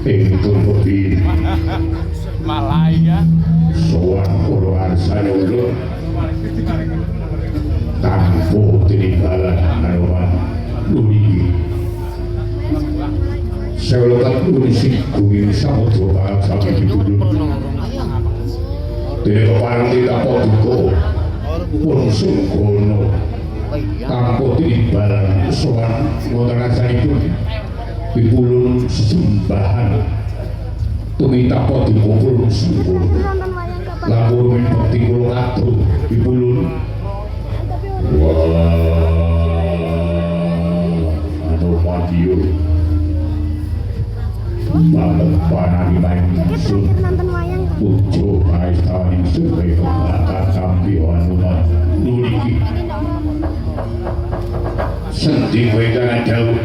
ing tumputi Malaya sowan kula arsane ulun tanpa tinimbalan anuman nuli sewlepat nulisik kuwi samudra banget sampe dulu dene keparang tidak poduko pun sungkono tanpa tinimbalan sowan wonten asalipun pipulun sesembahan tumita poduko pun sungkono lapor min bakti kula katur pipulun wah anu madiyo banget panani main sun ujo maestani sebagai pembakar sampai wanuman nuriki senting wedana jauh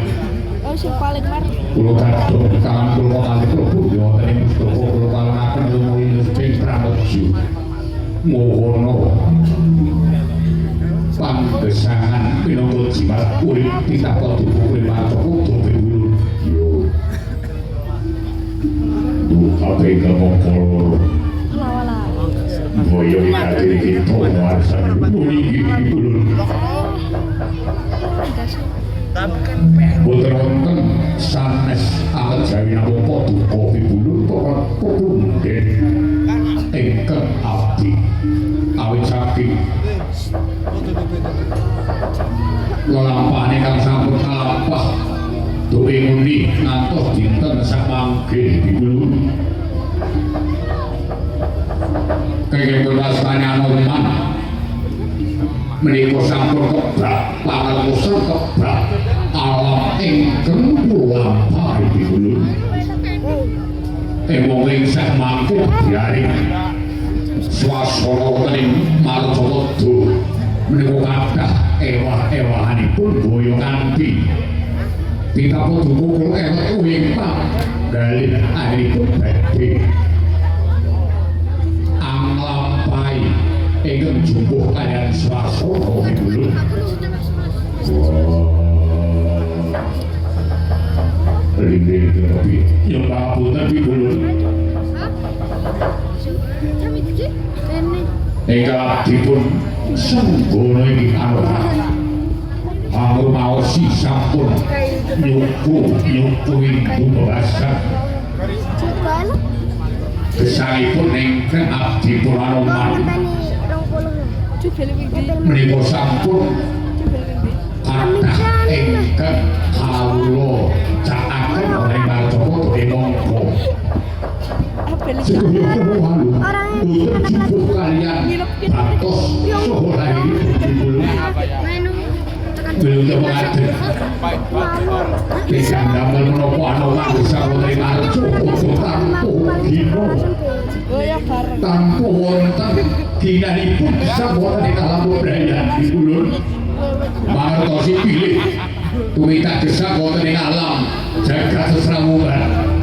kulo kadung tangan kulo kali klebu wonten ing pustaka kulo kalangaken lumuri ing pramoju mohono panggesangan pinangka jimat urip titapa tubuh maca kudu piwulun yo dukape kemongkol boyo ing kita warsane nuli piwulun boten wonten sanes amet jawi napa duka piwulun para pepundhen ingkang abdi awit saking lelampane kang sampun kalampah duwe muni ngantos dinten samangke piwulun kenging purwasane Anoman menika sampun kebak pangalusan kebak alam ingkang lampah piwulun emong ing samangke diaring swasana wonten ing Martawada menika kathah ewah-ewahanipun boyo kanthi ditapa dukul elek ing panggalih ahipun badhe anglampahi ingkang jumbuh kaliyan swasana piwulun Ringgit lebih yang ngapunten piwulun ingkang dipun senggono ing arah anggur maosi sampun nyuku ing bahasa gesangipun ingkang abdi Anoman menika sampun kathah ingkang kawula cakaken oleh Martawada mongko sedaya walu boten jumbuh kaliyan batos saha lahiripun piwulun belum tepaten ingkang damel menapa Anoman bisa wonten arca tanpa dina tanpa wonten ginanipun sampun ing alam bebrayan piwulun mangertosi pilih tumita gesang wonten ing alam jagat sesramuban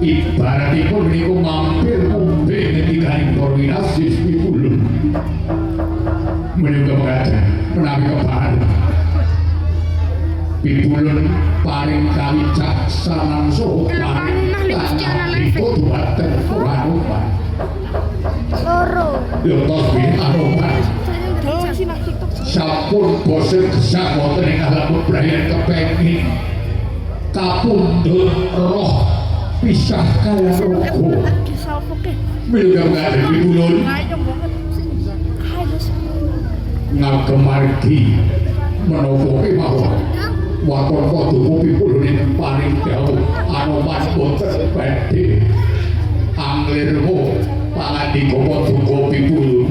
ibaratipun niku mampir umbe ngendikaning koordinasi piwulun menika mekaten menawi kepahan piwulun paring kawicaksanan saha paring dumateng Anoman loro yo tos Anoman sampun bosen gesang wonten ing alam bebrayan kepengin kapundhut roh pisah kaya rogo menika mekaten piwulun ngagemargi menapa kemawon waton paduka piwulun ing paring dawuh Anoman boten badhe anglirmu pangandika paduka piwulun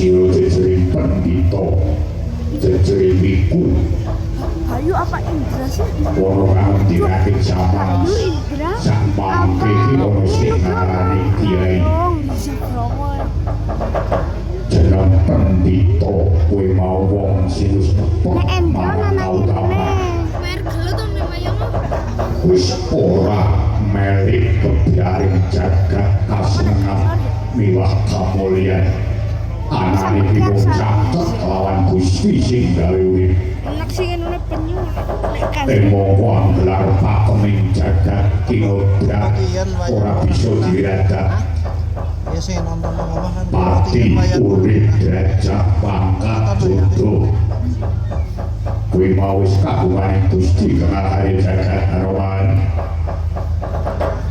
siro jejering pandita jejering biku Bayu apa Indra sih? ono kang diraking samang samang iki ono sing ngarani Kiai jeneng pandita kowe mau wong sing wis nepok mau wis ora melik kebiaring jagat kasenengan miwah kamulyan anane piwong caket lawan Gusti sing gawe urip Enak sih kan udah penyu. temongko anggelar pakeming jagat kinodrat ora bisa diradak Ya sih nonton ngomong kan pati urip derajat pangkat jodoh kuwi mau wis kagungan Gusti kemahari jagat arowan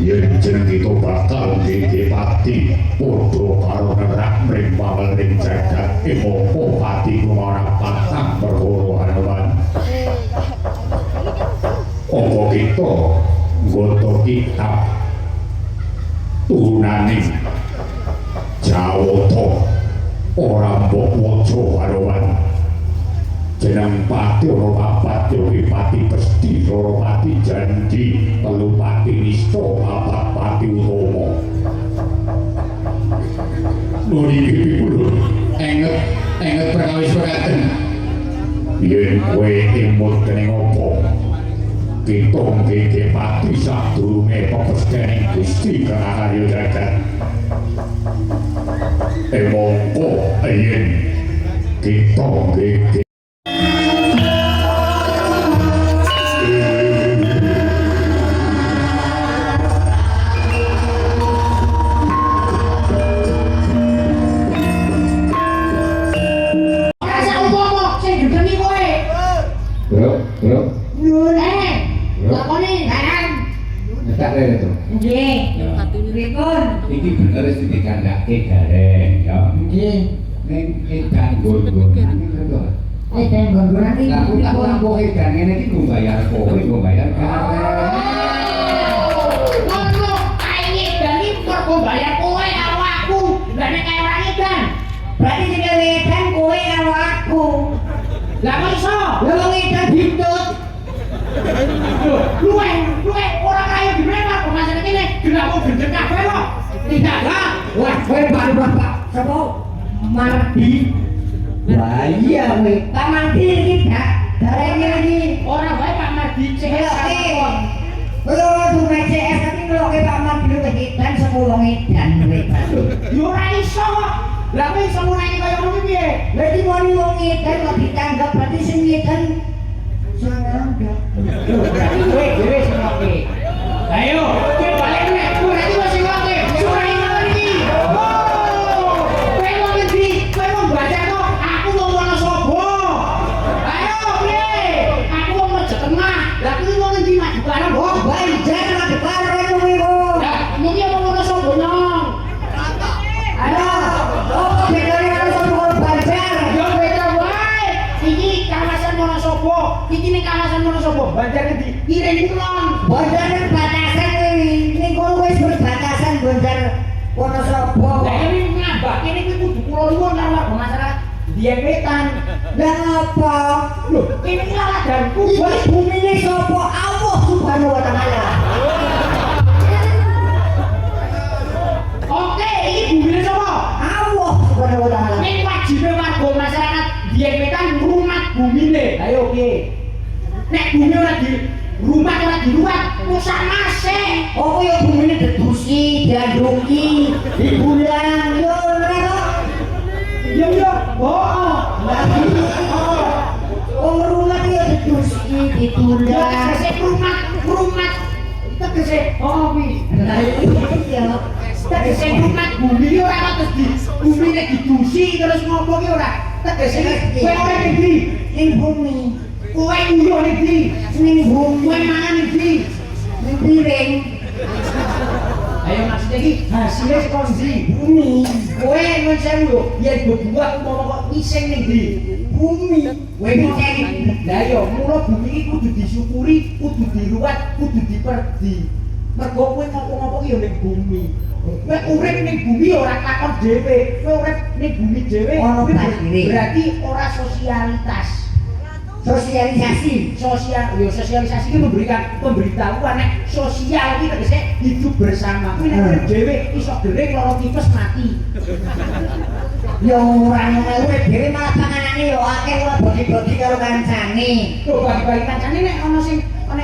yen jeneng kita bakal dadi pati padha karo nerak mring paweling jagat emoko pati ora patang perkara arowan apa kita nggoto kitab turunaning Jawata ora mbok waca arowan jeneng pati ora papat yo pati pesti ora pati janji telu pati nista papat pati utama nuri pipulun enget perkawis pekaten yen kowe imut dening apa kita ngeke pati sadurunge pepesthening Gusti Karya jagat emongko yen kita ngeke Iki bener wis dikandhake gareng ya. Nggih. Ning edan gon-gonan lho. Edan gon-gonan iki tak lampu edan ngene iki nggo bayar kowe, nggo bayar gareng. Ngono kae edan iki kok bayar kowe karo aku. Lah nek kaya ora edan. Berarti sing edan kowe karo aku. Lah kok iso? Lah wong edan ditut. Luwe ora kaya gimana kok masalah kene genakmu gendeng kabeh kok. Tidak lah. Wah, kowe bapak sapa? Mardi. Wah iya kowe. Pak Mardi iki dak darene iki ora wae Pak Mardi CS. Lho, duwe CS tapi ngeloke Pak Mardi luwih edan saka wong edan luwih. Yo ora iso kok. Lah kowe iso ngurani kaya ngono piye? Lah iki wong edan kok ditanggap berarti sing edan sangat. Berarti kowe dhewe sing ngoke. Ayo, kowe balik nek berarti wis sing ngoke. Surani ngono iki. Kowe wong endi? Kowe wong baca kok. Aku wong Wonosobo. Ayo, piye? Aku wong Mejo Tengah. Lah kuwi wong endi maju karo kok? Banjar lagi karo kowe kok. Lah, mungkin wong Wonosobo nyong. Ayo, Oh, bedane karo sapa Banjar? yo beda wae. Iki kawasan Wonosobo. Iki ning kawasan Wonosobo. Banjar endi? Iring kulon. Banjar batasan kuwi. Ning kono wis berbatasan Banjar Wonosobo. Lah ini ngabak ini kuwi kudu kula nuwun karo warga masyarakat Dieng Wetan. Lah apa? Lho, ini laladanku. Iki bumine sapa? Allah Subhanahu wa taala. Oke, iki bumine sapa? Allah Subhanahu wa taala. Ini wajibe warga masyarakat Dieng Wetan ngrumat bumine. Ayo piye? Nek bumi ora di rumah ora diruwat, rusak masih. Oh ya bumine dedusi, dianduki, dibulang yo ora kok. Iya iya. Oh. Lagi. Oh rumah ya dedusi, Ya ditulang. tegese rumat. Tegese oh kuwi. Iya. Tegese rumat bumi ora kok terus di bumi nek didusi terus ngopo ki ora. Tegese kowe ora ning ndi? Ning bumi, Kowe uyo ning ndi? ning bumi, Kowe mangan ning ndi? ning piring, Ayo maksudnya iki hasilnya saka ndi? bumi, Kowe nyuwun sewu lho, yen bebuah umpama kok ising ning ndi? bumi. Kowe ngecek. Lah yo mula bumi iki kudu disyukuri, kudu diruwat, kudu diperdi. Mergo kowe ngopo-ngopo ki yo ning bumi. Kowe urip ning bumi ora takon dhewe. Kowe urip ning bumi dhewe Ono kuwi takdire. berarti ora sosialitas. Sosialisasi. Sosialisasi itu memberikan pemberitahuan nek sosial iki tegese hidup bersama. Kuwi nek urip dhewe iso gering lara tipes mati. Yo ora ngono urip dhewe malah panganane yo akeh ora bagi-bagi karo kancane. Tuh bagi-bagi kancane nek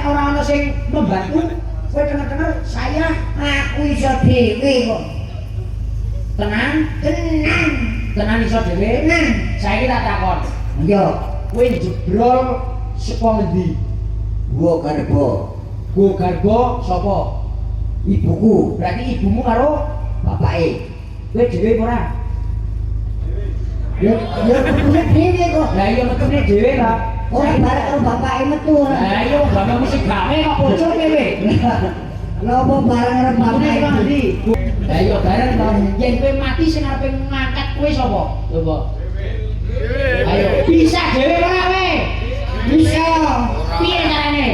ora ana sing membantu, kowe denger-denger saya Aku iso dhewe kok. Tenang. Tenang. Tenan iso dhewe. Tenang. Saiki tak takon. Yo, Kowe jebrol saka ngendi? gua karbo. Go garbo sapa? Ibuku, Berarti ibumu karo bapake. kowe dhewe ora? Yo, kudu dhewe kok. Lah iya metune dhewe ta. Ora bareng karo bapake metu. Lah iya bapak mesti gawe kok bocor kowe. Lha apa bareng karo Metune saka bapake? ngendi? Lah iya bareng to. Yen kowe mati sing arepe ngangkat kowe sapa? Coba. Ayo, bisa dhewe ora kowe? Bisa. Piye carane?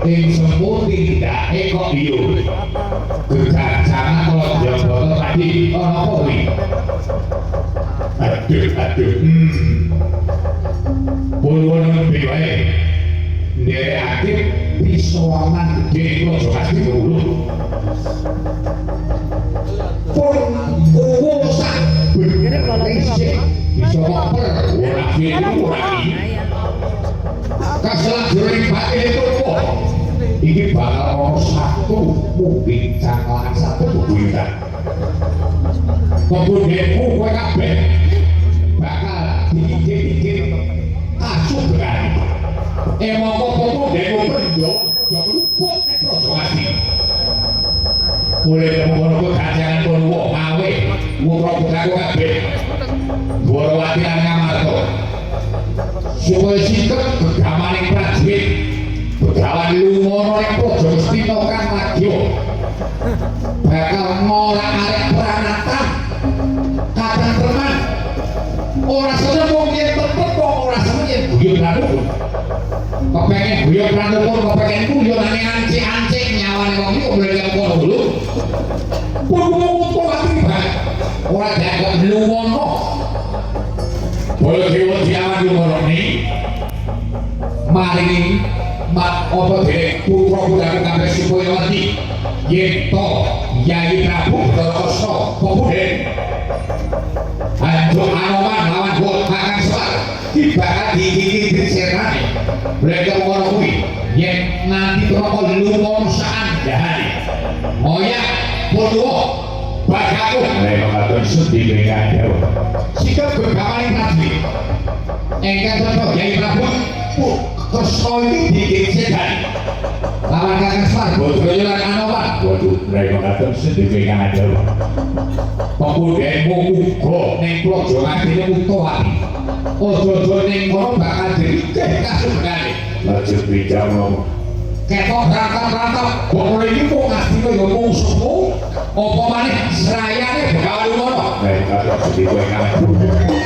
Ing semut tindake kok iyo. Gegajangan kok jabata tadi ana apa kuwi? Aduh. Pulwono nembe wae. Nderekake pisowanan gedhe kok aja kasih dulu. Pun sak bener isih iso ngoper ora piye ora iki. Kasalah jroning batin itu kok iki bakal ono satu mungkin cangklaan satu bubuyutan kemudianmu kowe kabeh bakal dikit-dikit asuh berani mongko kemudianmu berdua udah melupuk nek prosokasi boleh temukan kegajangan pun wong mawe ngurok bukaku kabeh dua watiran ngamarto supaya sikap bergamaning prajurit Begawan lumono yang podo mesti nokan bakal ngolak arek peranatan kadang teman ora seneng wong yen tetep kok ora seneng yen guyon pranukun kepengen guyon pranukun kepengen guyon ane ancik-ancik nyawane wong iki mrene kono dulu pun ati bae ora dianggap luwono boleh diwajiban ngono ni maringi mat apa dhewe putra putraku kabeh supaya ngerti yen to Yai Prabu Bathara Pemuda Anjo Anoman lawan Wong Kakang Semar dibakar dikiki diserane mereka ngono kuwi yen nanti roko lumon saandhane moya podo bagaku mereka katon sedhi mengadau sikap begawan Prabu engkang contoh Yai Prabu Kresna iki digesekan lawan Kakang Semar Badraya lan Anoman waduh mereka katon sedhi mengadau pemudemu uga ning praja ngadine Utawati ojo-ojo ning kono bakal dirikeh kasungane lanjut bicara ngomong ketok rangkap-rangkap kok iki kok ngasine yo musuhmu apa maneh serayane bakal ngono mereka terus sedhi kowe kabeh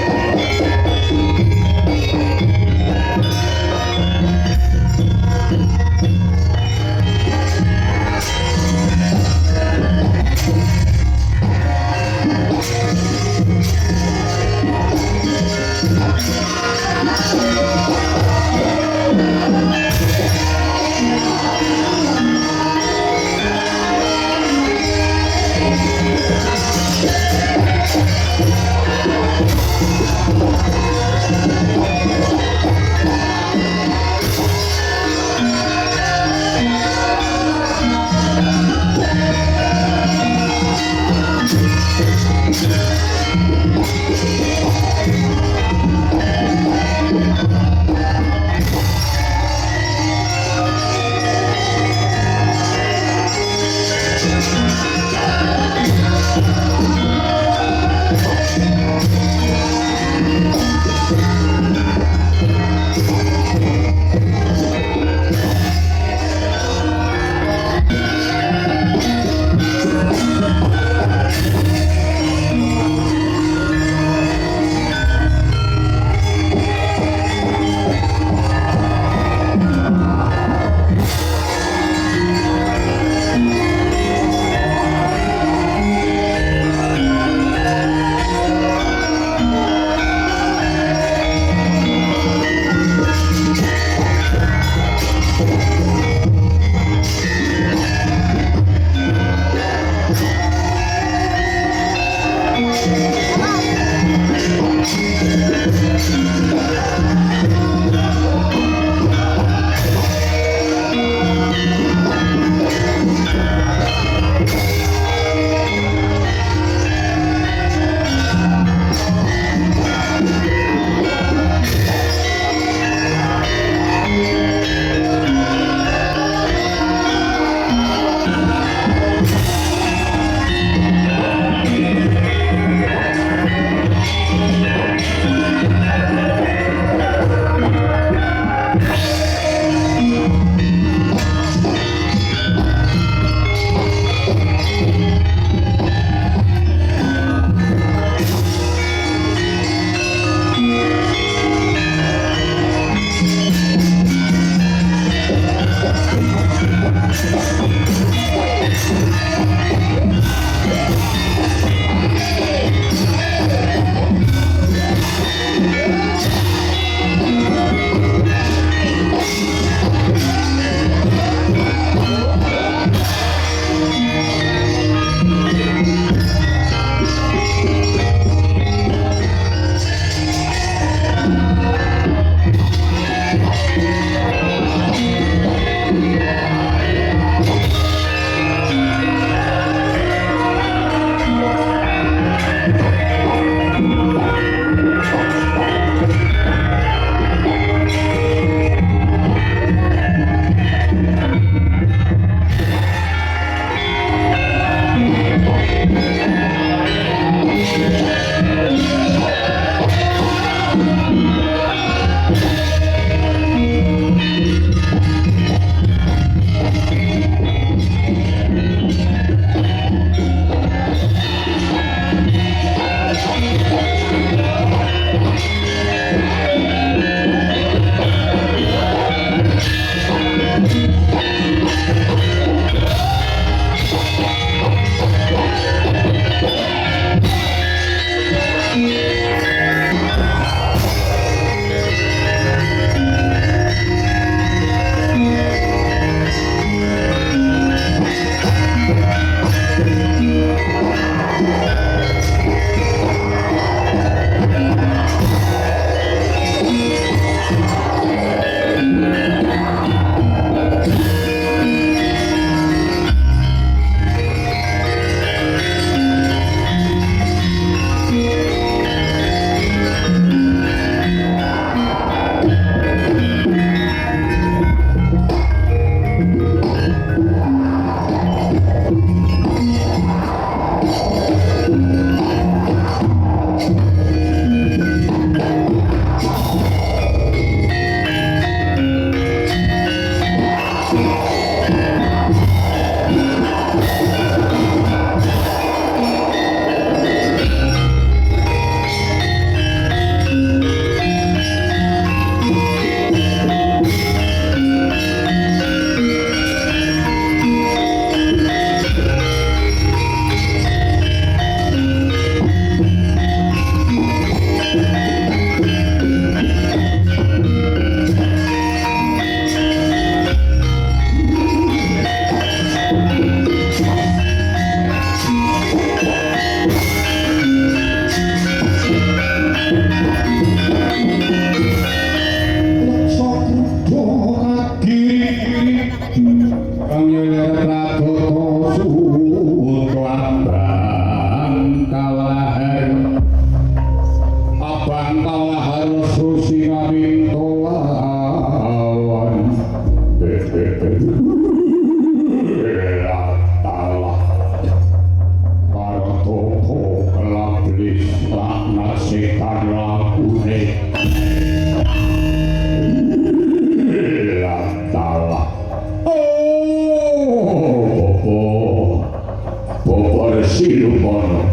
Silumono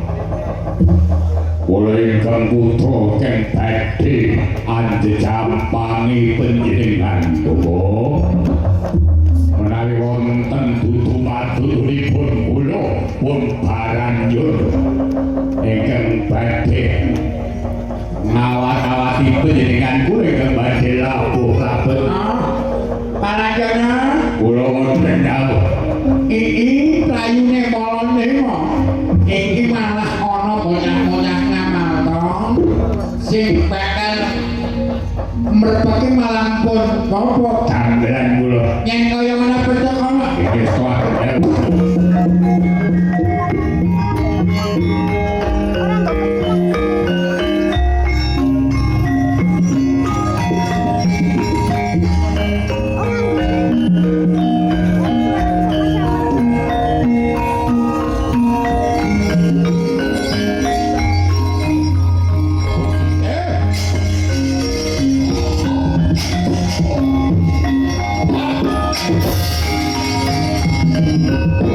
kula ingkang putra kang badhe anjampangi panjenengan tuwa menawi wonten dudu patutipun kula pun baranyur ingkang badhe ngawat-awati panjenengan kula ingkang badhe lawuh labet Panajana kula wonten dawuh iki prayune polone kok. Iki malah ana bocah-bocah ngamal sing bakal mrepake malah pun apa damelan kula yen kaya ngono betok ana. iki suara Thank you.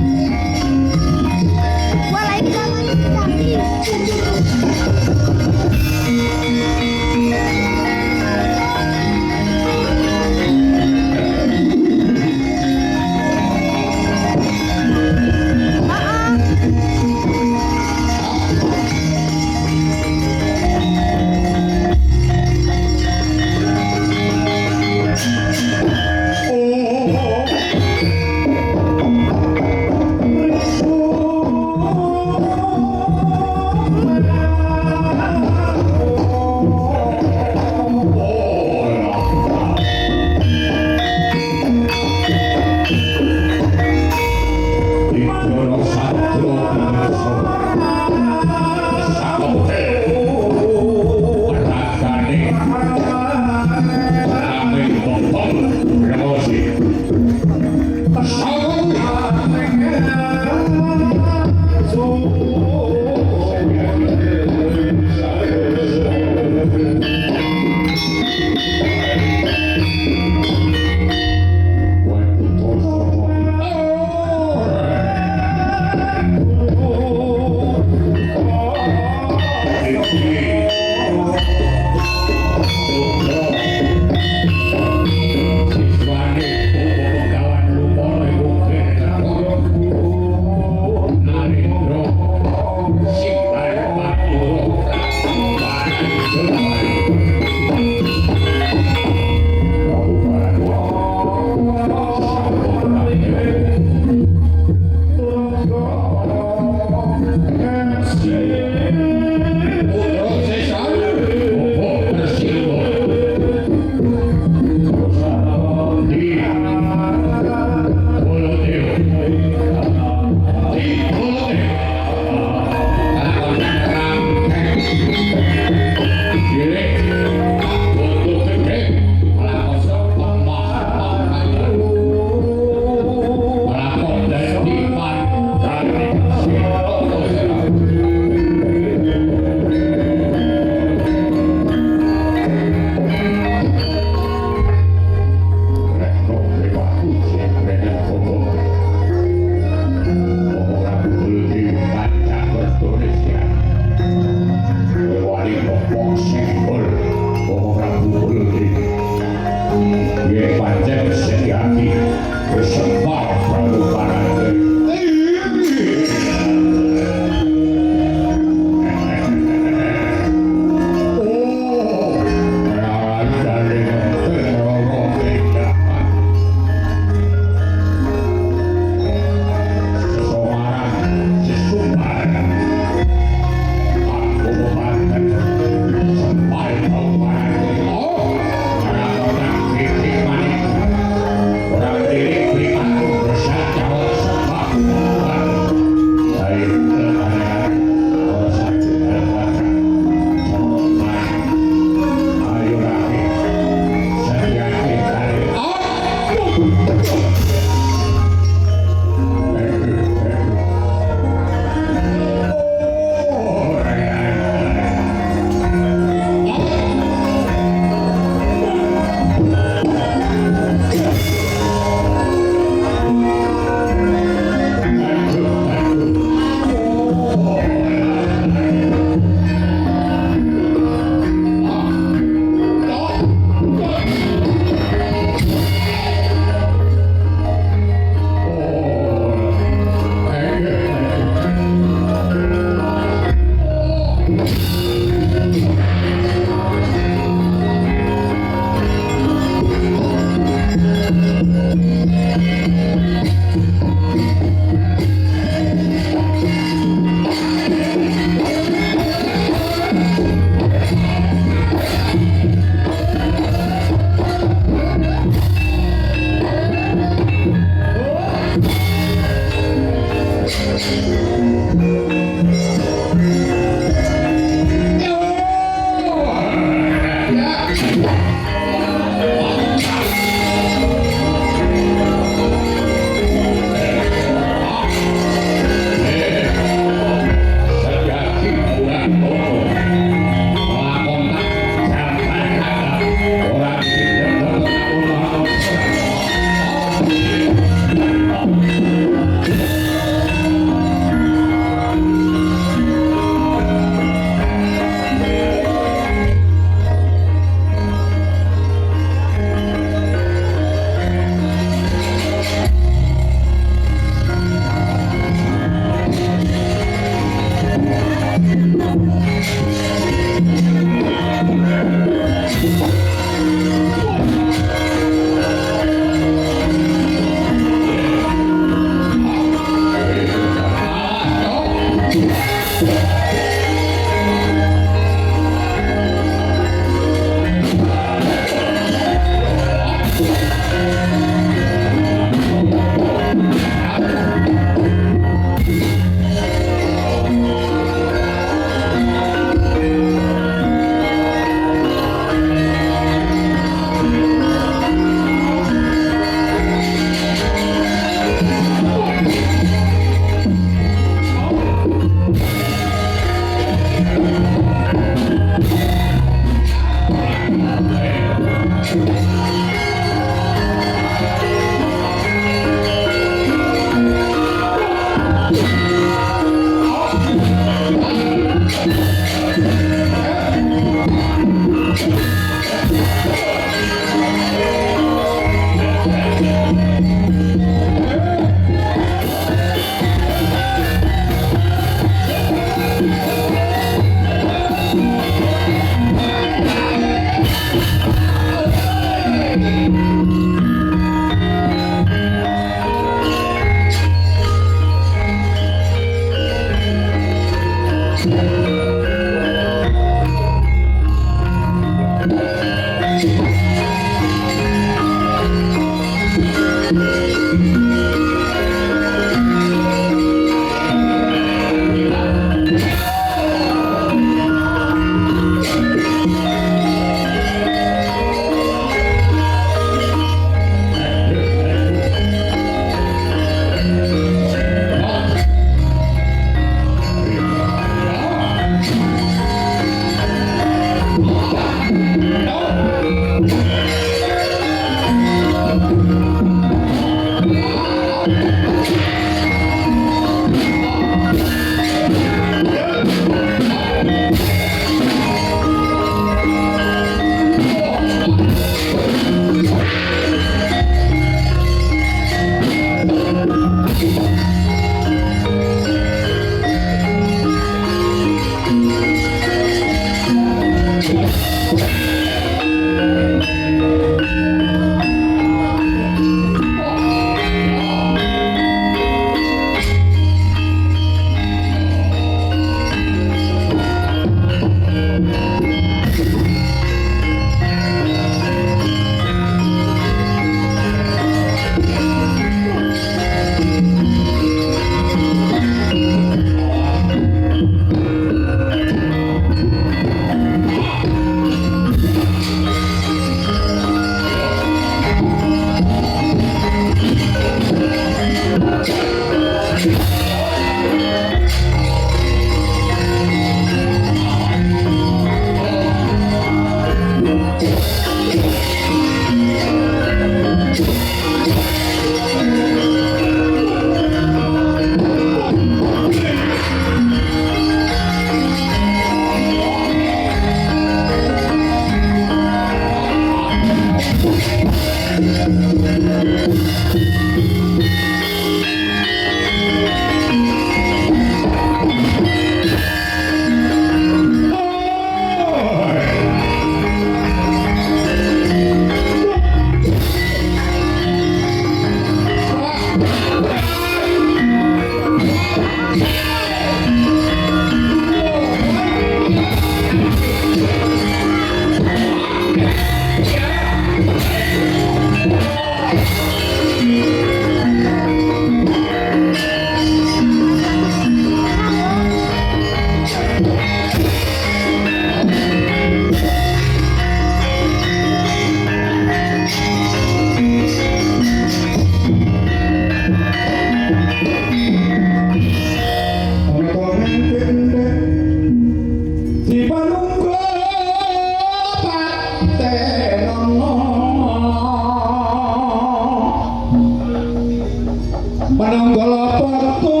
Pananggala patu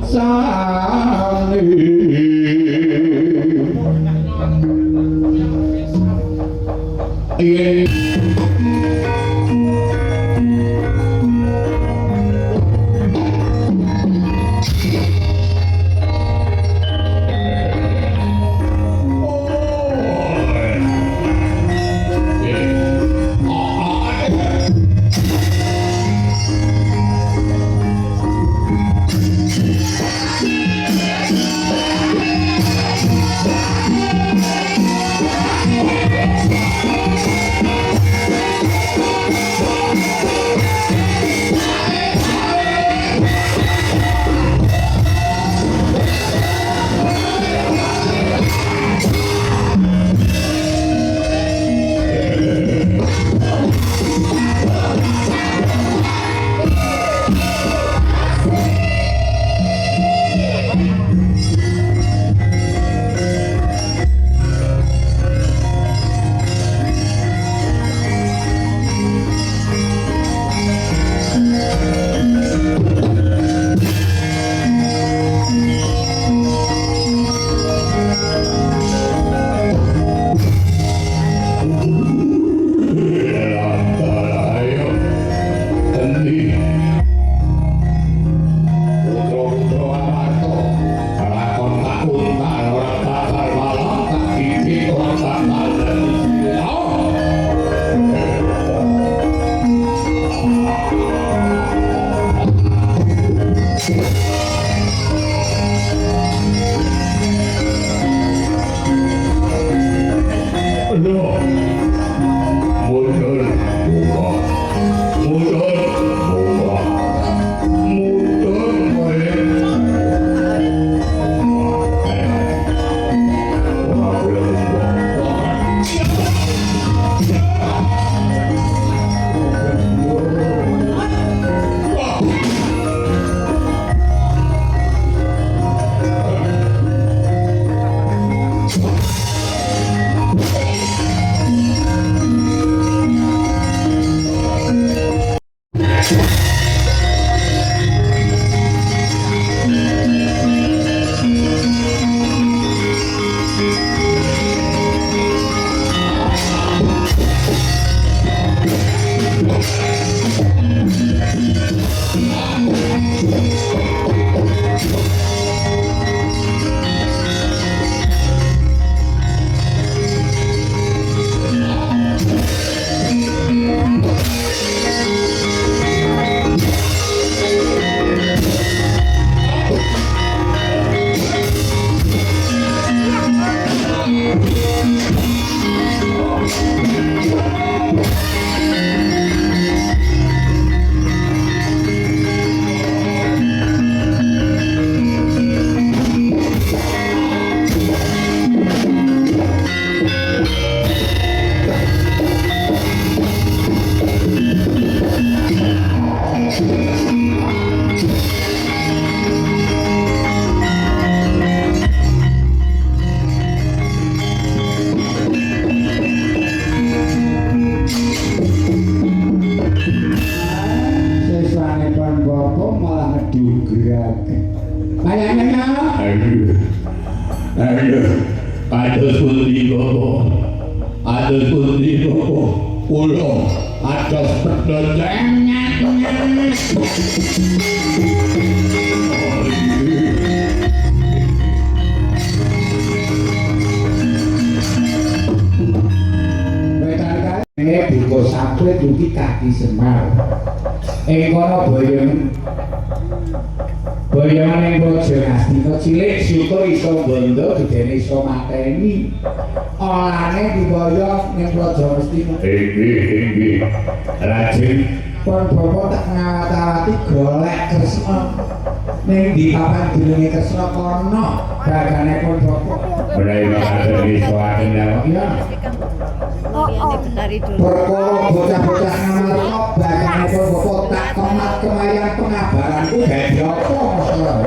sani yen Aduh pundi Bapak, aduh pundi Bapak, kula ados pedhocengan. Buka saplet dugi kaki Semar. Kono boyong ning Raja Ngastina cilik syukur iso bondo gedene iso mateni. Olane diboyong ning Raja Ngastina. Nggih. Lajeng pun bapak tak ngawat-awati golek Kresna. Ning di papan jenenge Kresna kono bagane pun bapak. Berai makaten iso atenang ya. Perkara bocah-bocah ngamarta bagane pun bapak tak kemat kemayan pengabaranku dadi apa masalah.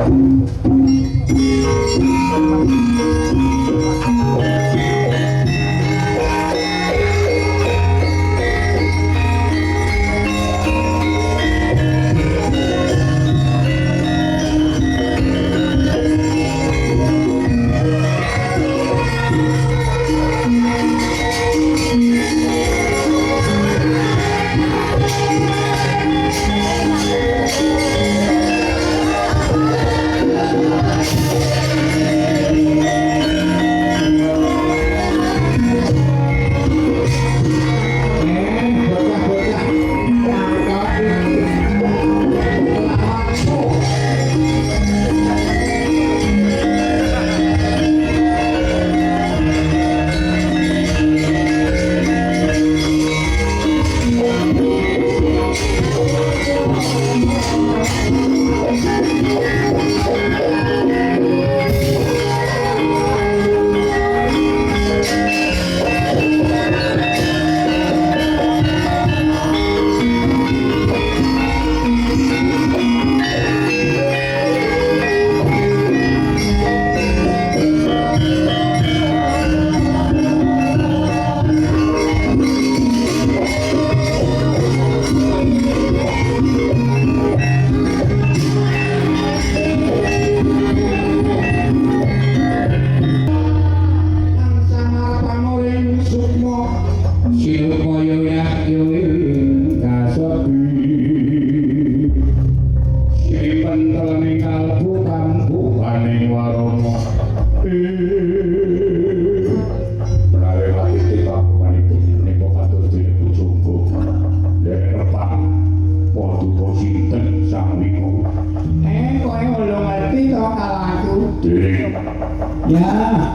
Ya,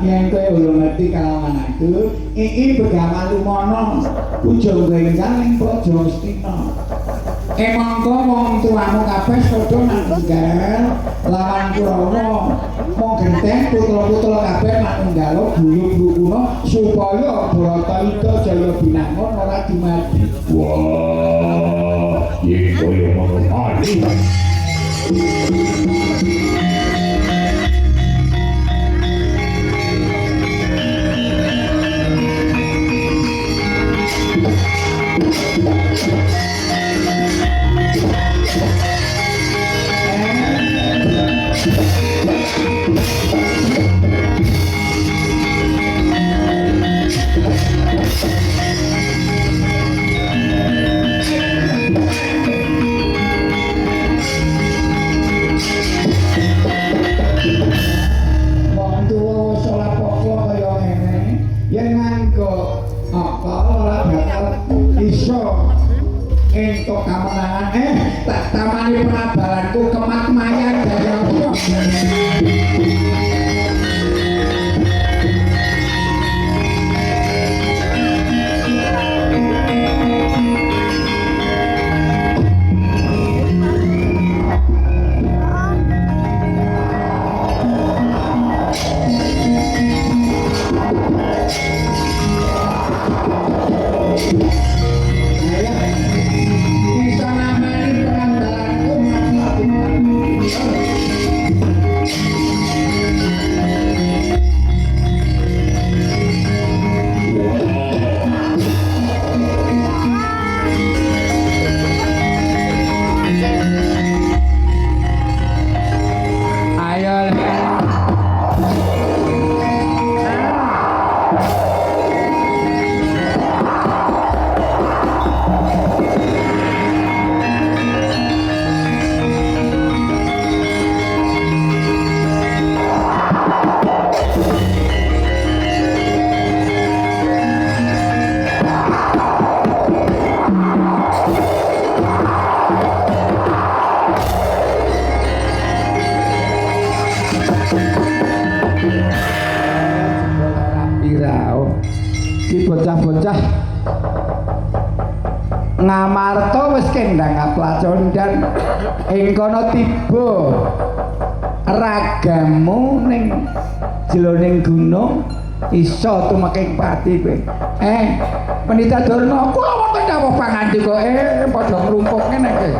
yang kowe belum ngerti kalawan aku. Iki begawan lumono, ujung genggang ning bojo Mestina. Mongko wong tuamu kabeh padha manunggal lawan Kurawa. Mong genteng putra-putra kabeh manunggalo guru-guru supaya Bratayuda Jaya Binangun ora dumadi. Wah, yen koyo ngono mali. Entuk kamenangan tak tamani penabalanku kematmayan dari Allah. Bocah-bocah ngamarta wis kendang aplacon dan ing kono tiba ragamu ning jeloning gunung iso tumeking pati kowe. Pendeta Durna kula wonten dawuh pangandi kok padha ngrumpuk ngene iki.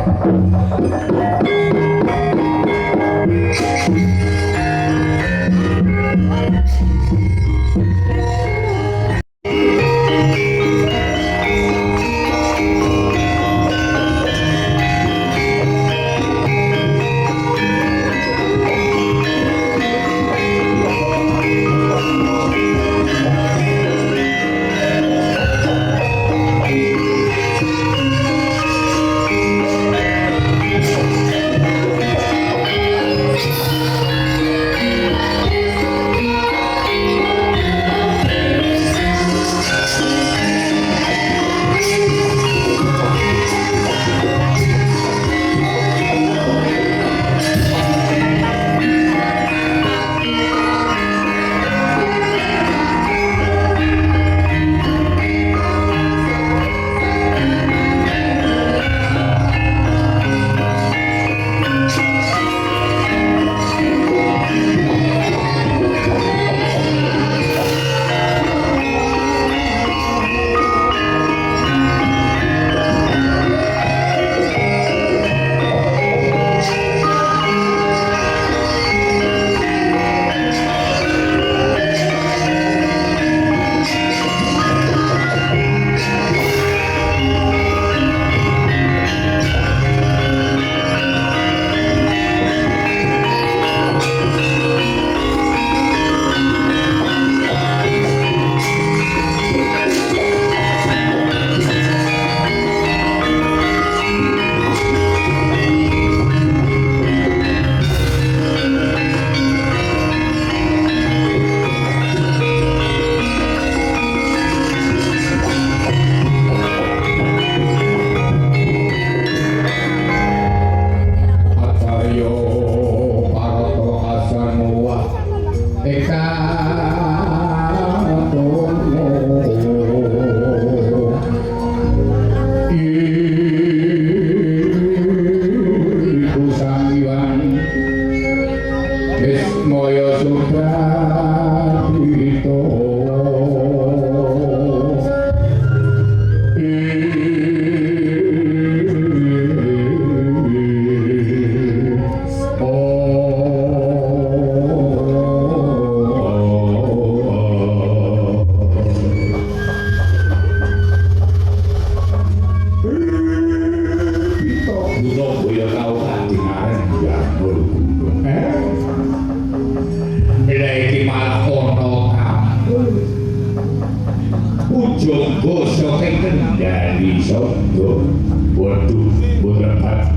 Waduh, bolepat.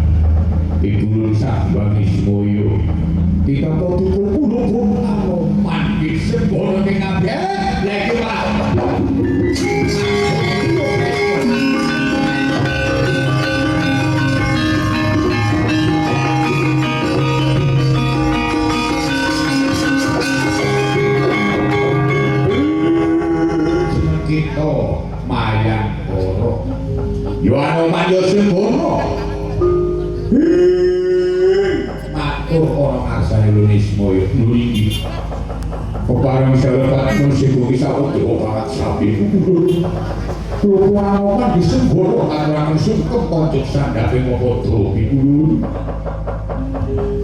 Ibu Sambang Ismoyo. Kita kok dikumpul pun Anoman di sebono ning ngabeh. Lagi Pak. Kita mayang koro. Yo Anoman yo sebono. Matur orang asal Indonesia nuri keparang selepat musik bisa untuk banget sapi orang disembur orang sungkem pojok sandape ngopo ibu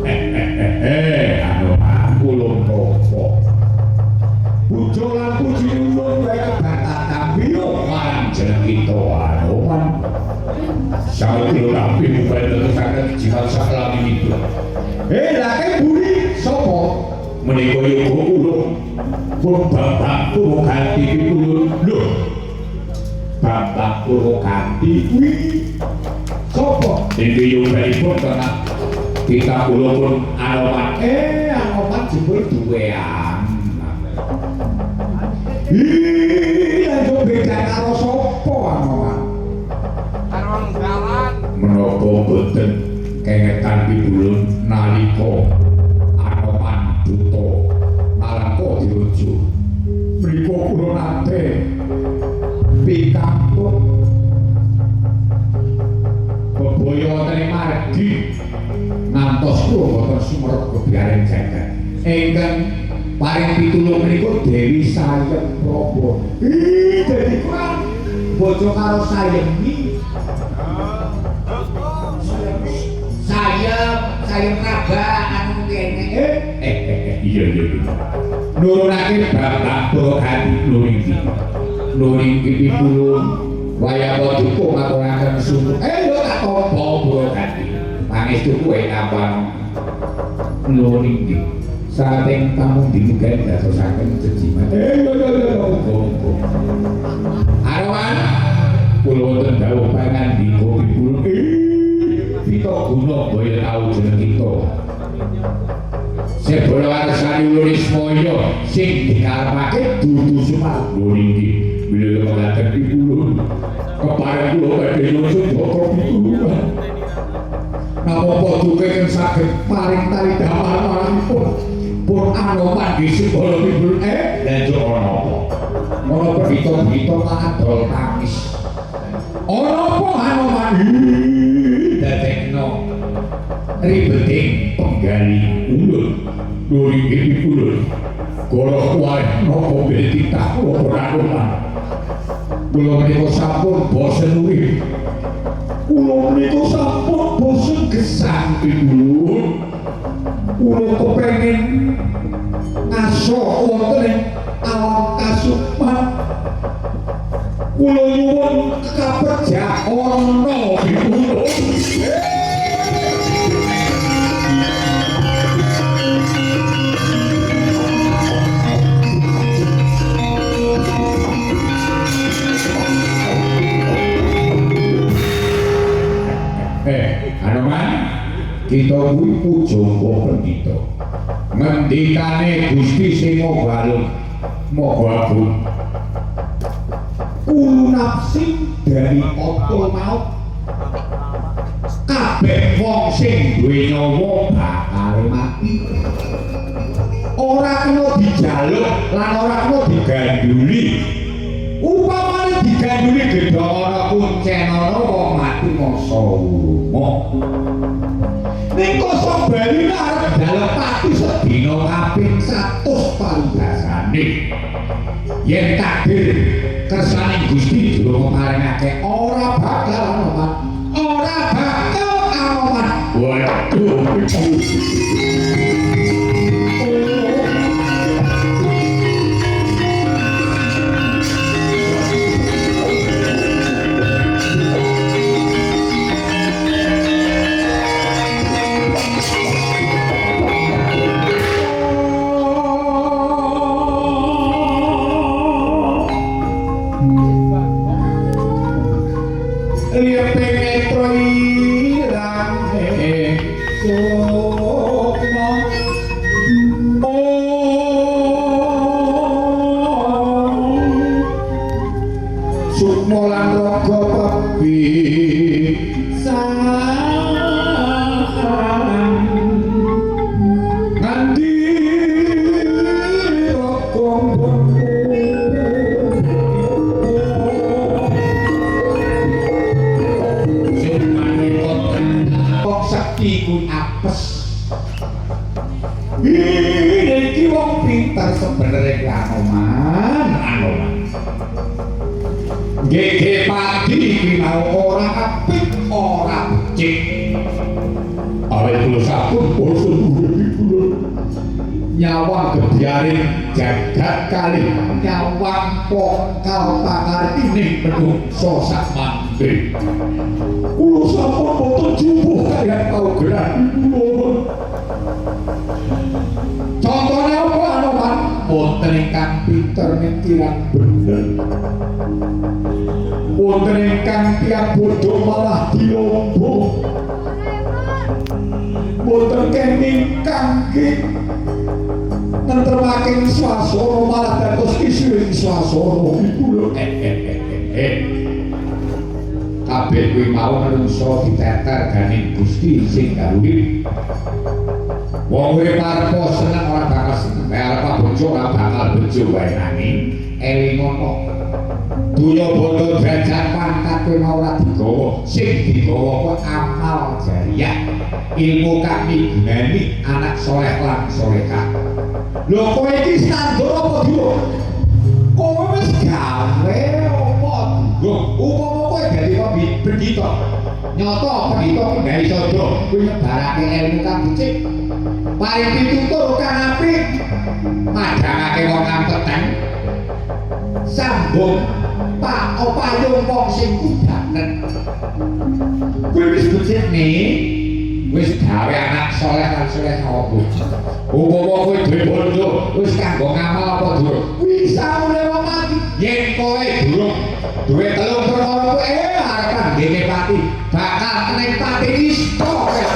anu aku lompo pujo lan puji ulun wae kebatan biyo marang jeneng kita Anoman saat itu tapi bukan terus jika saklami itu laki buri sopo menikah yoko ulung pun bapak puro ganti ulun loh bapak puro ganti sopo ini yoko pun karena kita ulung pun Anoman Anoman jebul duwean yang itu beda karo sopo Anoman menapa boten kengetan pidulun nalika Anoman buta nalika dirujuk mriku kula nate pikantuk bebaya wonten ing margi ngantos kula boten sumerep kebiaren jagat ingkang paring pitulung menika Dewi Sayem Prabu dadi kurang bojo karo Sayemi Sayem Praga anu kene iya nurunake bapak Purwogati nuringgi pipulun waya waduku ngaturaken sumur lho tak tampa Purwogati pangestu kowe kapan nuringgi saking tamun dimugen dadosaken jejimat muga-muga Anoman kula wonten dawuh pangandika pipulun kita guna boyo tau jeneng kita sebola warsani Lurismoyo sing dikarepake dudu Semar niki bila mengatakan pipulun kepareng kula badhe nyusun baka pipulun napa duke kan saged paring tali damar marangipun pun Anoman disebolo pipulun lha yo ana apa ana pedhita-pedhita kadol tangis ana apa Anoman dadekno ribeting penggali ulun nuringgi ulun goroh wae napa betitah kula Anoman kula menika sampun bosen urip kula menika sampun bosen gesang ulun kula kepengin ngaso wonten ing alam kasukman kula nyuwun kaperja ana ulun Anoman kita kuwi pujangga pendhita ngendikane Gusti sing mogalung moga abun ulu nafsi dari oto maut kabeh wong sing duwe nyawa bakal mati ora kena dijaluk lan ora kena diganduli upamane diganduli gedhara kuncenana wong mati masa urung ning kosok bali arep dalem pati sedina kaping 100 paribasane yen takdir kersane Gusti durung maringake ora bakal Anoman ora bakal Anoman waduh nganti rokong sing maneka kok sakti kun apes iki wong pinter sebenere anoman gege padi iki mau ora apik ora becik awet kula sampun basa kula nyawa gebyare jagat kali nyawang pokal pangarti ning menungso sak mande kula sampun boten jubuh kaya paugeran kula contohnya apa anoman wonten ingkang pinter mikiran bener wonten ingkang tiyang bodho malah dilombo wonten ingkang nentremaken swasana malah dados isuing swasana iku lho kabeh kuwi mau menungso diteter ganing Gusti sing kawruhi wong kuwi parpo seneng ora bakal seneng arep bojo ora bakal bojo wae nanging eling ngono dunya bondo derajat pangkat kuwi mau ora digawa sing digawa kuwi amal jariyah ilmu kang migunani anak soleh lan solehah lho kowe iki standar apa dulu kowe wis gawe apa dulu upama kowe dadi pendhita nyata pendhita kendari sada kuwi nyebarake ilmu kang becik paling pitutur kang apik madhangake wong kang peteng sambung pak opayung wong sing kudanen kuwi wis becik nih wis gawe anak soleh lan soleh apa upama kowe duwe bondo wis kanggo ngamal apa durung bisa mulai wong mati yen kowe durung duwe telung perkara kowe arep nggene pati bakal kenek pati isto kaya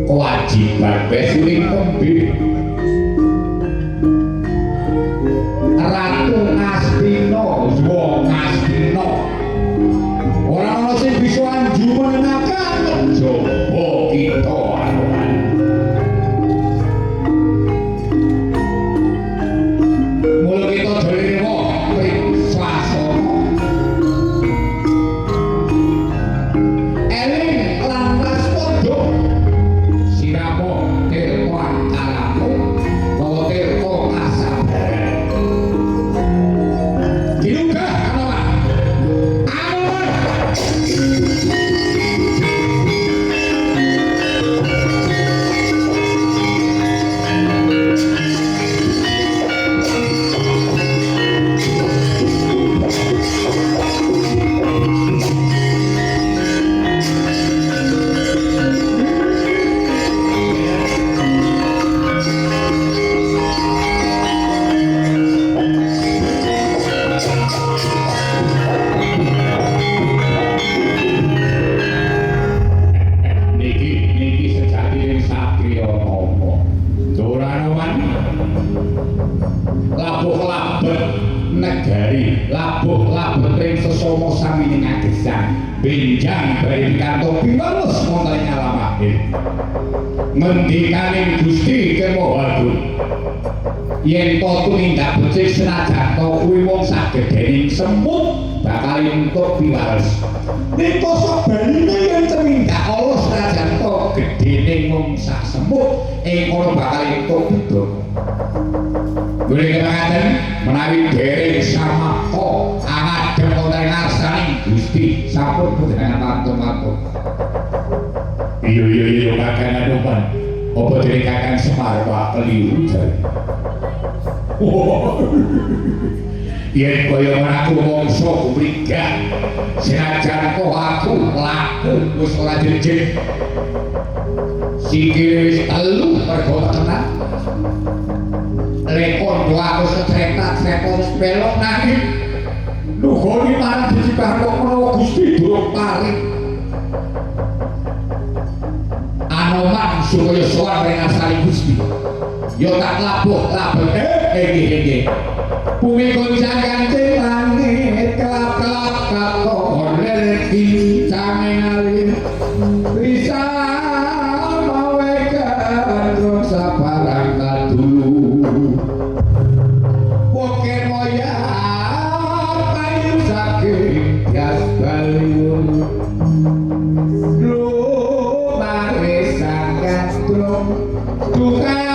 kewajiban besuling tembe Ratu Astina wong Astina ora ana sing bisa anjumenake coba kita anoman mula kita dolene pring swasana eling lan waspada siramo tirta kalamu bahwa tirta kasabaran dilugah anoman benjang bari kanto piwales wonten alamate ngendikaning Gusti Kemahagung yen to tumindak becik senajan to kuwi wong sagedening semut bakal entuk piwales nek to sabaline yen tumindak ala senajan to gedene wong sak semut kono bakal entuk bidok Boleh kemangatan menawi dereng samapta angadhem wonten ngarsaning Gusti sampun boten matur-matur. Iya kakang Anoman. Apa dene kakang Semar kok keliru jare. Yen kaya aku mongso kumrigat senajan kok aku laku wis ora jejeg sikile wis telu mergo tenan lekon dua aku setretat wis belok nanging nuhoni marang disibah kok Gusti durung paring Anoman supaya sowan ring asale Gusti yo tak labuh nggih bumi goncang kancing langit kelap-kelap kakon lerki caneng alir bisa mawekan dosa barang kadulu poke moya payu sakit gas baliun lu maris sangat strong duka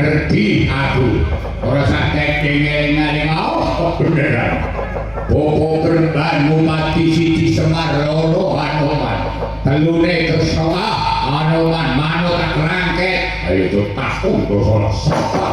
ngerti aku ora sakit ngeling-eling kok beneran Bopo kerembanmu mati Siti Semar loro Anoman telune Kresna Anoman manut tak rangket ayo takung dosa sapa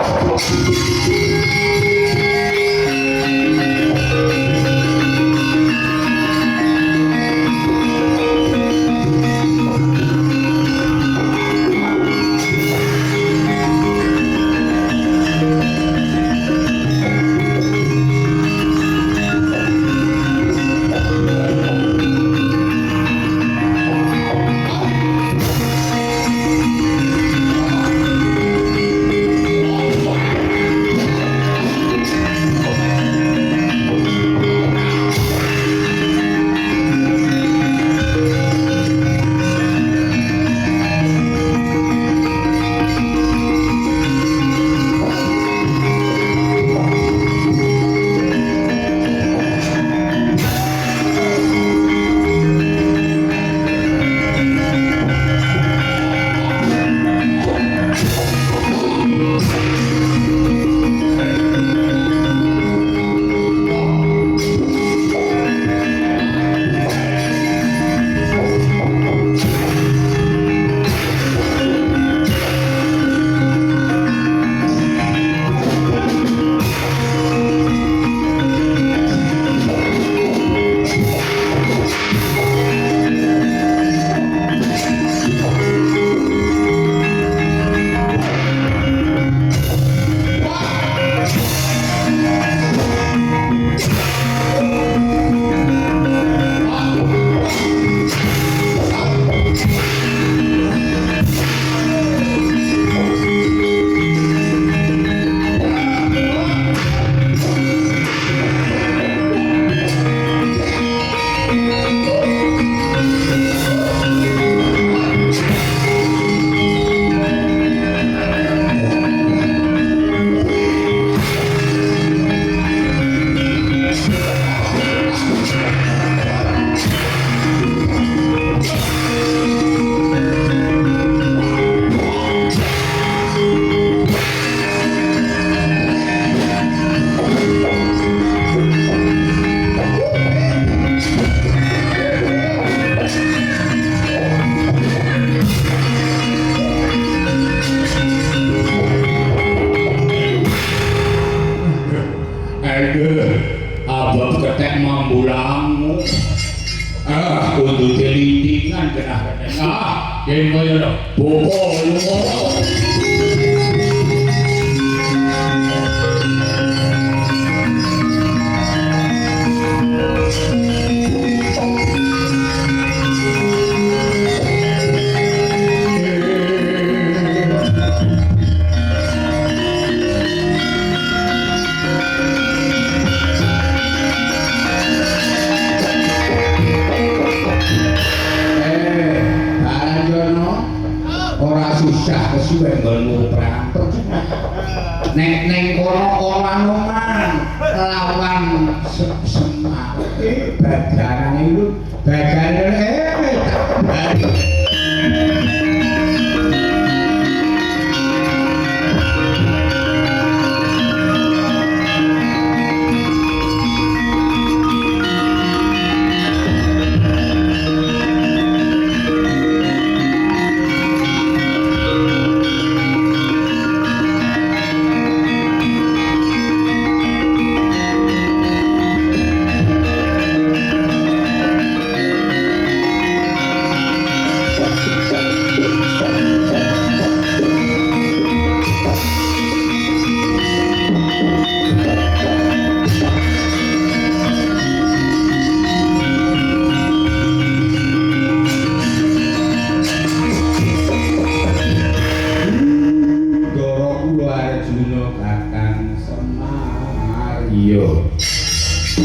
abang ketek mambulanmu. Kudu dilindingan kena ketek. Yen kaya lho, boko lunga. Susah kesuwen nggonmu perampok. Nek ning kono orang-orang lawan Semar. Bagarane itu bagarane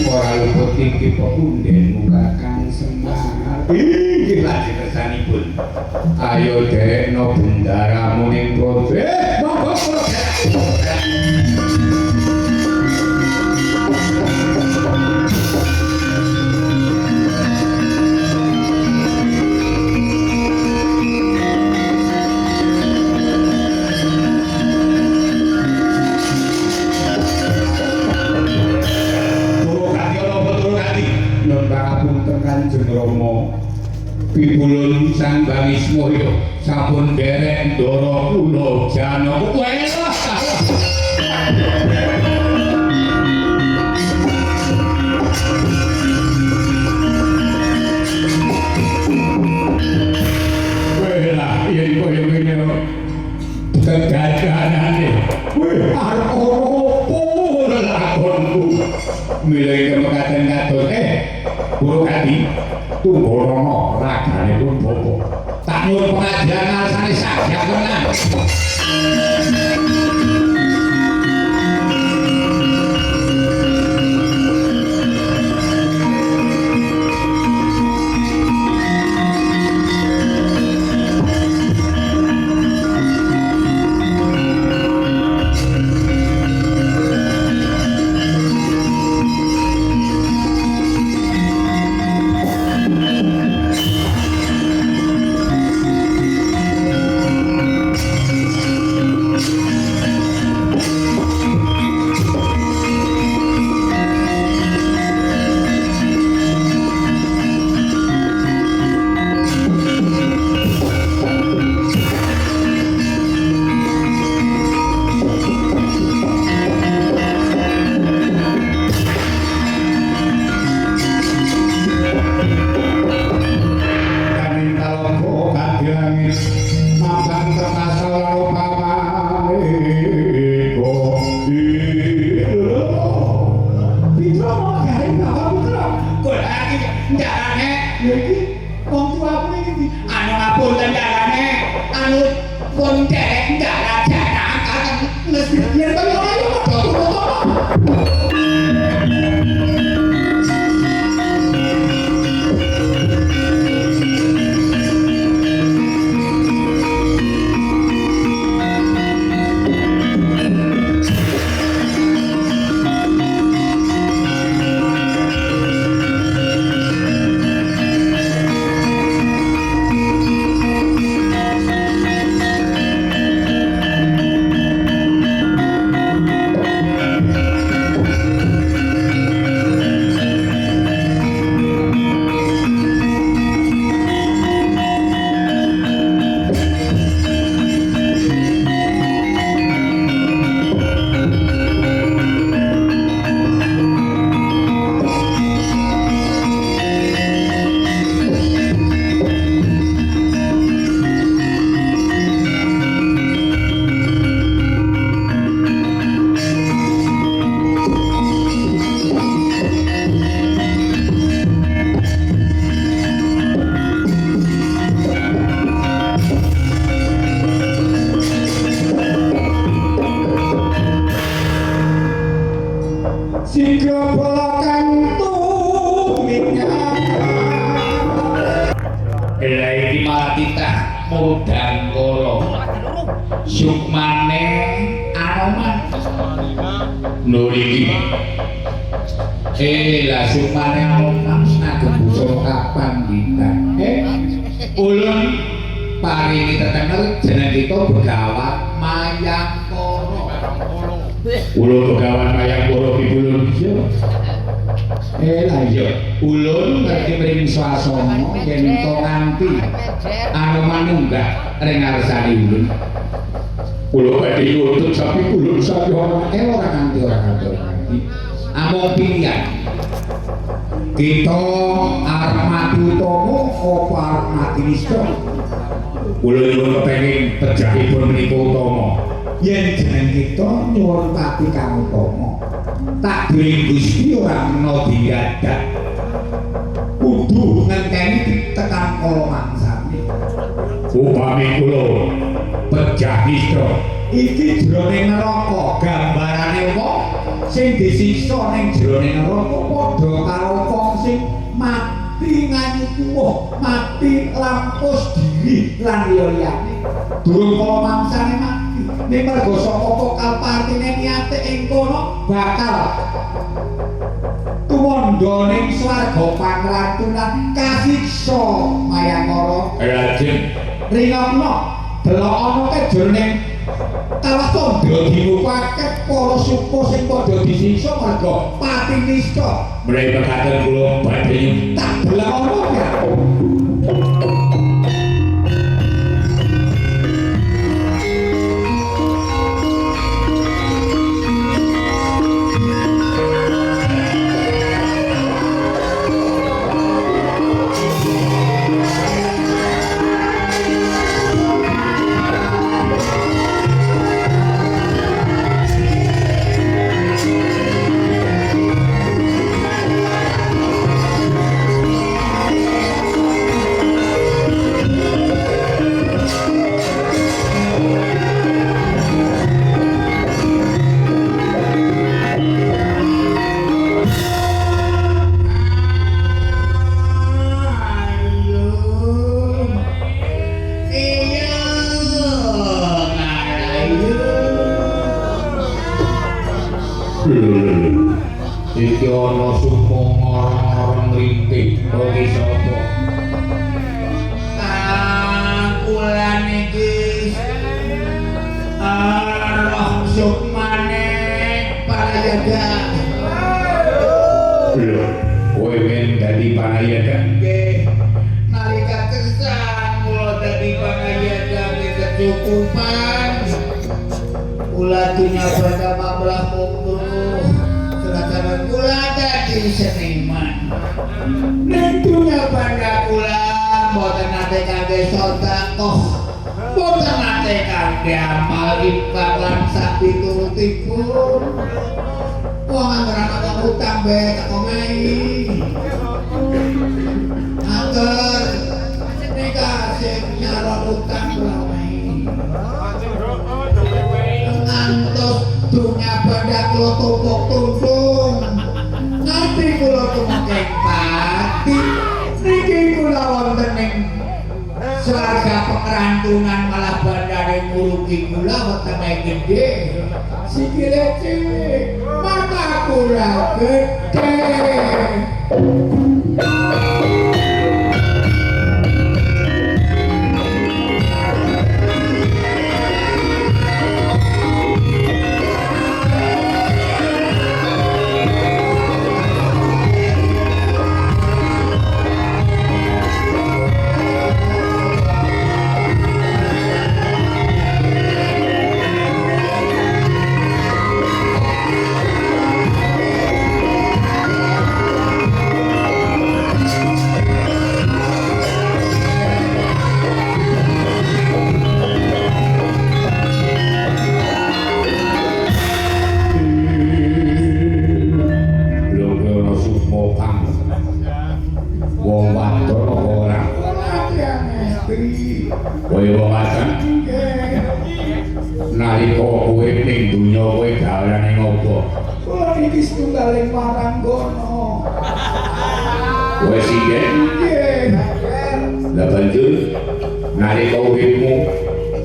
ora luput iki pepunden Kakang Semar. Iki lajeng kersanipun. Ayo dekno bendaramu ning kowe. Monggo Kanjeng Rama pipulun Sang Bawismaya sampun derek ndara kula Janaka. Wela yen koyo ngene kedadanane weh arep opo lakonku milih kemekaten kados Guru Kadi tunggu rono ragane pun bobo tak nyuruh pengajian alasane sajak tenan. Sigra bolokan tumingan. Lah iki malah kita mudang kala. Sukmane Anoman. Nuri iki. Lah sukmane Anoman ngagem busana kapan kita. Ulun paringi tetenger jeneng kita Begawan Mayangkara. Ulun Begawan Mayangkara pipulun iya. Lah iya, ulun ngerti mring swasana yen to nganti Anoman munggah ring ngarsane ulun. Kula badhe nuntut sapi ulun sapi ora nganti ora nganti. Among pilihan. Kita arep mati utama apa arep mati nista? Kula nyuwun kepengin pejahipun menika utama. Yen jeneng kita nyuwun pati kang utama. Tak duwe Gusti ora mena diadat. Kudu ngenteni tekan kala mangsane. Upami kula pejah nista iki jroning neraka gambarane wong sing disiksa ning jroning neraka padha karo wong sing mati nganyukuh, mati lampus diri lan liya-liyane. Durung kala mangsane mati. Ning mergo saka kalpartine niate ing kono bakal tumandha ning swarga pangrantunan kasiksa Mayangkara. Raden ringokno delokno ke jroning kawah tandha diwukake para suku sing padha disiksa merga pati nista. Mrene mekaten kula badhe tak delokno ya. Iki ana sumung orang-orang rintik bagi sapa? Kulan iki roh sukmane Parayaga. Lho, kowe men dadi Parayaga nggih. Nalika kersan kula dadi Parayaga kecukupan. Kula dunya pada mablah munggu. Sedangkan kula dadi seniman. Ning dunya pada kula mboten nate kangge sedekah. Mboten nate kangge amal infak lan sapiturutipun. Wong anggere ana utang bae tak omehi. Angger dikasih nyaron utang kula omehi. Ngantos dunya pada kula tumpuk-tumpuk. Nganti kula tumekeng pati. Niki kula wonten ing swarga pengerantungan malah bandane murugi kula wetenge gedhe. Sikile cilik, mata kula gedhe. apa? Kula niki setunggaling marang kono. Kowe singen? Nggih. Lah banjur nalika uripmu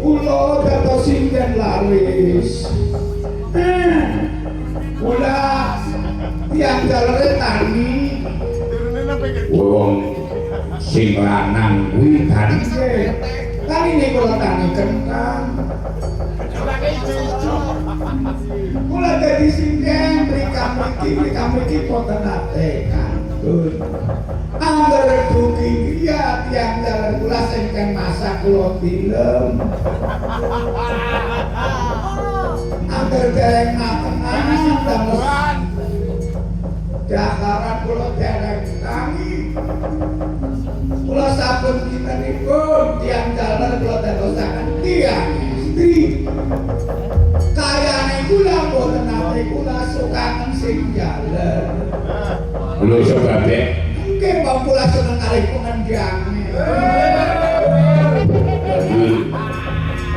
Kula dados singen laris. Kula tiang jalere tani. kowe wong sing lanang kuwi tadi Nggih. Tani niku kula tani kentang. Kula dadi singen mriki boten nate kantun. Angger dugi ya tiang jalan kula sing kan masak kula film. Angger dereng ngaten damelan. Dakaran kula dereng tangi. Kula sampun kintenipun tiang jalan kula dadosaken tiang istri. Kayane kula boten nate kula sukaken sing jalan. lho sebabe Nggih kula seneng kali pengendangane.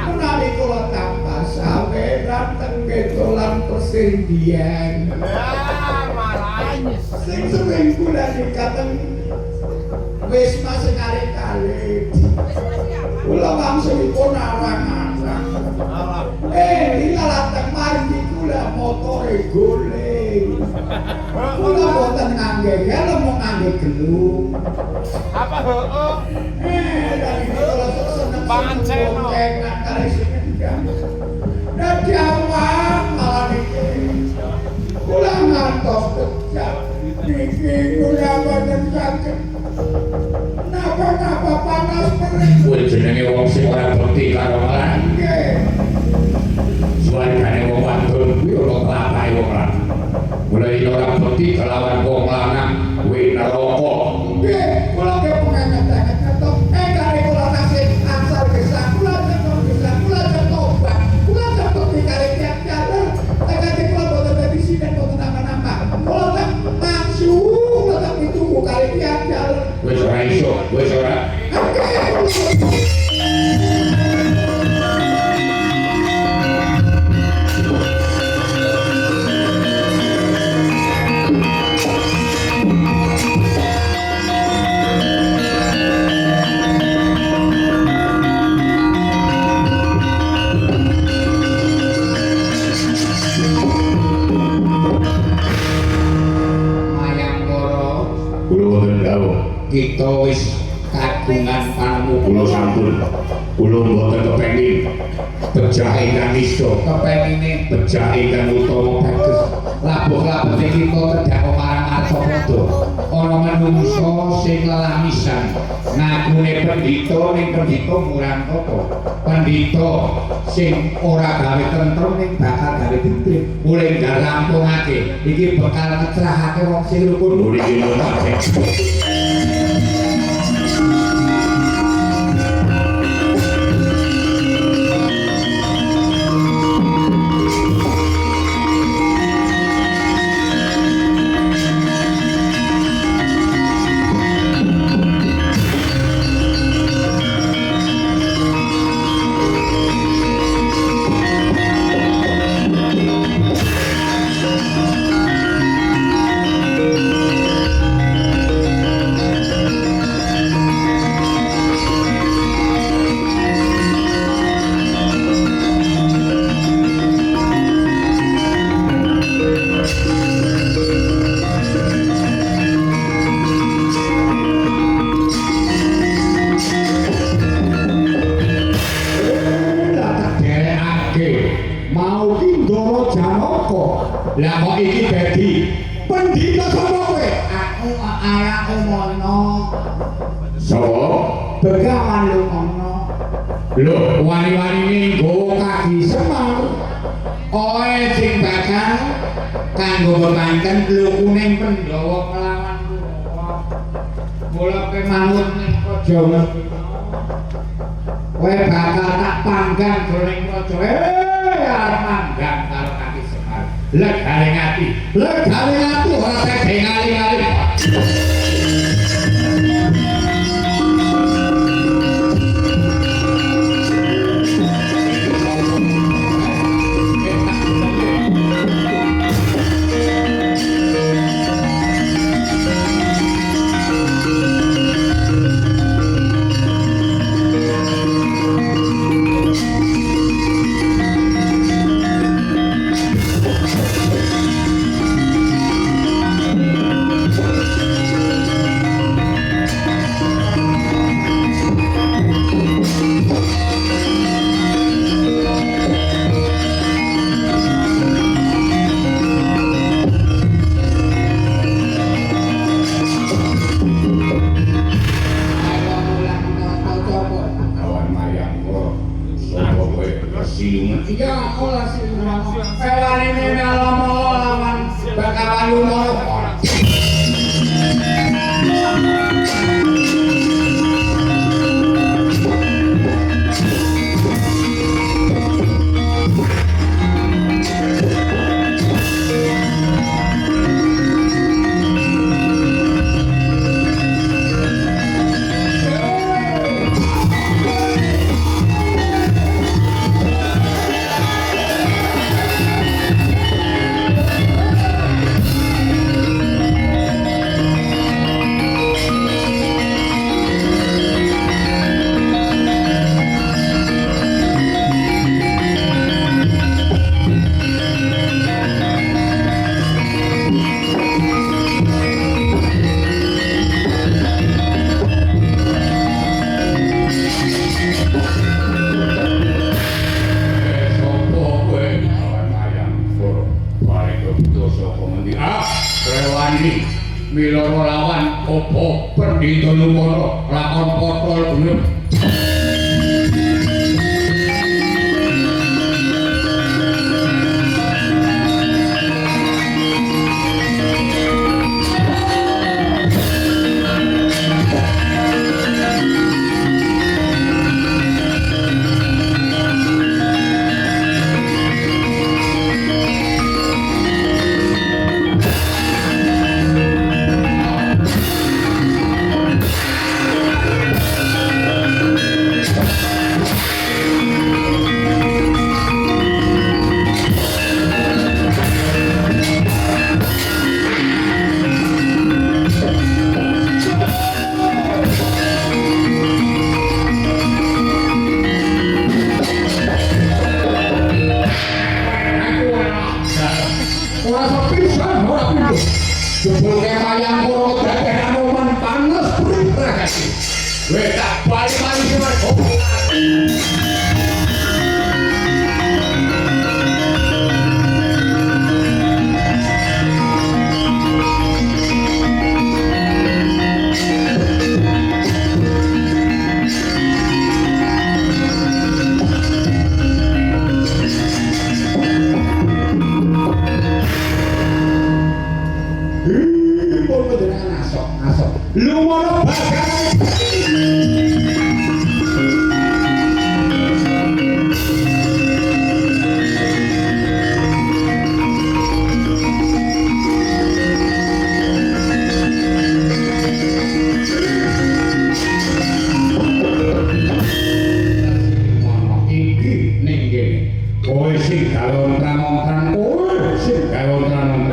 Menawi kula tambah sawe dateng kedolan persendian. Sing sering kula dikaten wis masih kali-kali. Kula wangsulipun arang-arang. Dilalateng mari kula motore golek. Kula boten ngangge helm ngangge gelung. Apa heeh? Dari kula seneng Pangan seno. enak kali seneng. Dadi awak malah niki. Kula ngantos pecah. Niki kula boten saged. Napa-napa panas perih. kowe jenenge wong sing ora bekti karo lan Nggih. suarane wong wadon kuwi ora telapahe wong lanang mulai ora bekti kelawan wong lanang kuwi neraka Nggih, kula ge pengen-pengen ketok. Kare kula tasih angsal gesang, kula cetok gesang, kula cetobat. Kula cetok dikare tiap jalan. Tekade kula boten dadi sinen boten apa-apa. Kula tak mangsu, kula tak ditunggu kare tiap jalan. wis ora iso wis ora Mayang koro, kula boten dawuh kita wis kagungan panemu kula sampun kula boten kepengin pejah ingkang iso kepengine pejah ingkang utama bagus. Labuh-labuh kita tedhak marang Arsapada. Ana manungsa sing lelamisan ngakune pendhita ning pendhita murang tata. Pendhita sing ora gawe tentrem ning bakal gawe dendrit. Mulih ngarampungake iki bakal ngecrahake wong sing rukun. mriki lho mau ki Ndara Janaka. Lah kok iki dadi pendhita sapa kowe? Aku arek Umana. sapa Begawan Lumana. lho Wani-wanine nggawa kaki semar. Oe sing bakal kanggo bebanten lukuning Pandhawa kelawan Kurawa. Mula kowe manut ning praja Ngastina. Kowe bakal tak panggang jroning praja. Arep manggang karo kaki semar. Legane ati ora teh ngali-ngali. Iya, aku lah sih. Kewan ini melawan lawan bakalan lumur. Miloro lawan opo pendhita lumara lakon potol gelem jebul kemayang koro dadehan oman panas beragasi weh tak bali-bali semen lumana bakal iki ning kene kowe sing galon-galon kowe sing galon-galon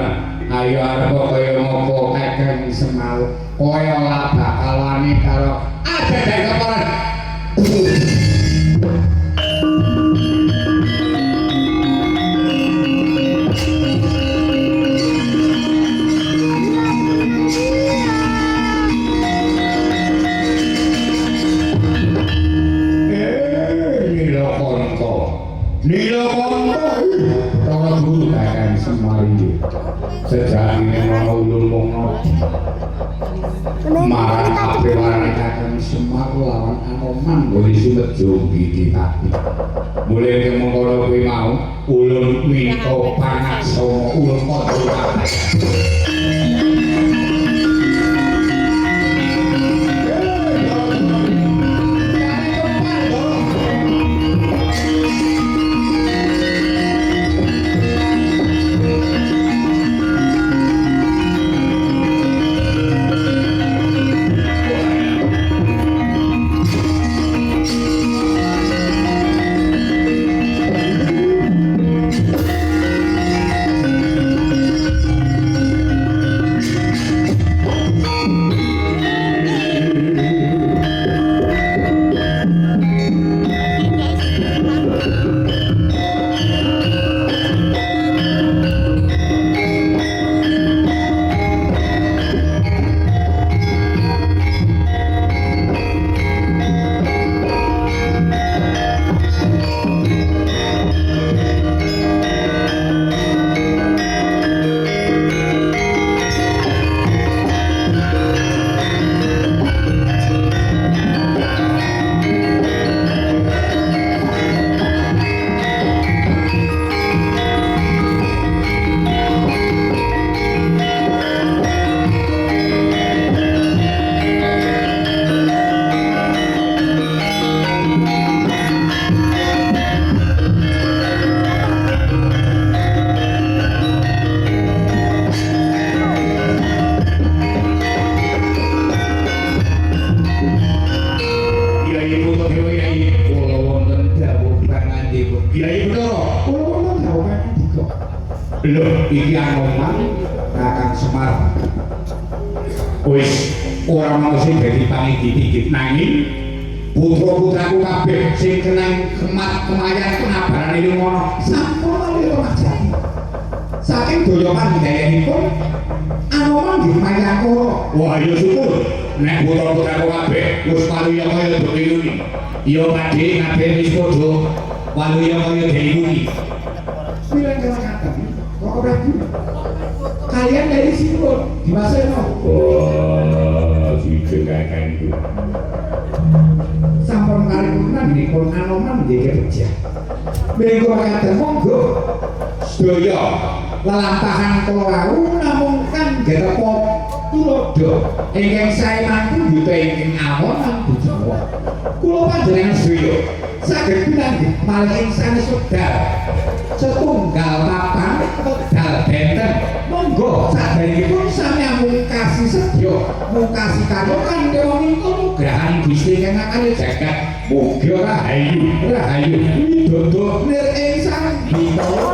ayo arep kaya ngopo kakang Semau kaya ora bakalane karo ada dari kaparan Nilokonto ora guru kakang Semari sejak ini mau ulul mono marang apewane kakang Semar lawan Anoman boleh sumet jombi ditati mulai mengkono kuwi mau ulun minto pangaksana ulun padha kabeh Lho, iki Anoman Kakang Semar. Wis ora mau sing dadi pangidit nanging putra-putraku kabeh sing kenang kemat kemayan kenabarane lumono sampun malih rumajati. Saking daya pandayanipun Anoman nggih mayakura. Wah, ya syukur nek putra-putraku kabeh wis paluya kaya dene. Ya padhe kabeh wis padha paluya kaya dene. Bilang kata kok Prabu kalian dari sini pun di masa itu si jengakan itu sampun paripurna nipun Anoman nggih kerja mengko kata monggo sedaya lelampahan kula wau namung kanggerepa tulodo ingkang sae mangku yuta ingkang awon lan bujawa kula panjenengan sedaya saged pinanggih malih sanes wekdal setunggal papan wekdal benten monggo saderengipun sami mungkasi sedya mungkasi katokan dewa menika nugrahan Gusti kang akale jagat mugi rahayu widodo nir ing sang bintang